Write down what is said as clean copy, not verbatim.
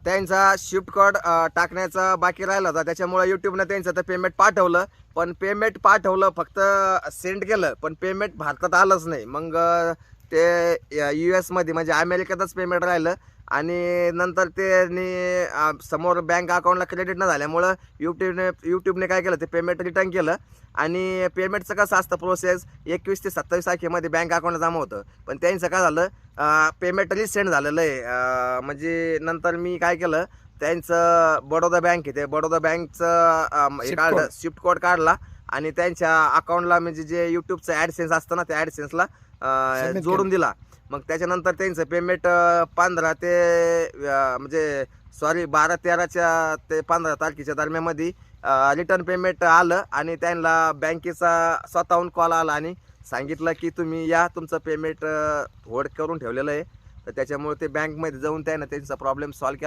त्यांचा shift code टाकण्याचा बाकी राहिला होता, त्याच्यामुळे यूट्यूबनं त्यांचं तर पेमेंट पाठवलं. पण पेमेंट पाठवलं, फक्त सेंड केलं, पण पेमेंट भारतात आलंच नाही. मग ते US मध्ये म्हणजे अमेरिकेतच पेमेंट राहिलं. आणि नंतर समोर बँक अकाउंटला क्रेडिट न झाल्यामुळं यूट्यूबने काय केलं, ते पेमेंट रिटर्न केलं. आणि पेमेंटचं कसं असतं प्रोसेस, 21 ते 27 तारखेमध्ये बँक अकाउंटला जमा होतं. पण त्यांचं काय झालं, पेमेंट रिसेंड झालेलं आहे. म्हणजे नंतर मी काय केलं, त्यांचं बडोदा बँक आहे, ते बडोदा बँकचं हे शिफ्ट काढलं, कोड. स्विफ्ट कोड काढला. आणि त्यांच्या अकाउंटला म्हणजे जे यूट्यूबचं ॲडसेन्स असतं ना, त्या ॲडसेन्सला सबमिट जोडून केलं. दिला. मग त्याच्यानंतर त्यांचं पेमेंट 15 ते म्हणजे सॉरी 12-13 ते 15 तारखेच्या दरम्यानमध्ये रिटर्न पेमेंट आलं. आणि त्यांना बँकेचा स्वतःहून कॉल आला आणि सांगितलं की तुम्ही या, तुमचं पेमेंट होल्ड करून ठेवलेलं आहे. तर त्याच्यामुळे ते बँकमध्ये जाऊन त्यांना त्यांचा प्रॉब्लेम सॉल्व्ह केला.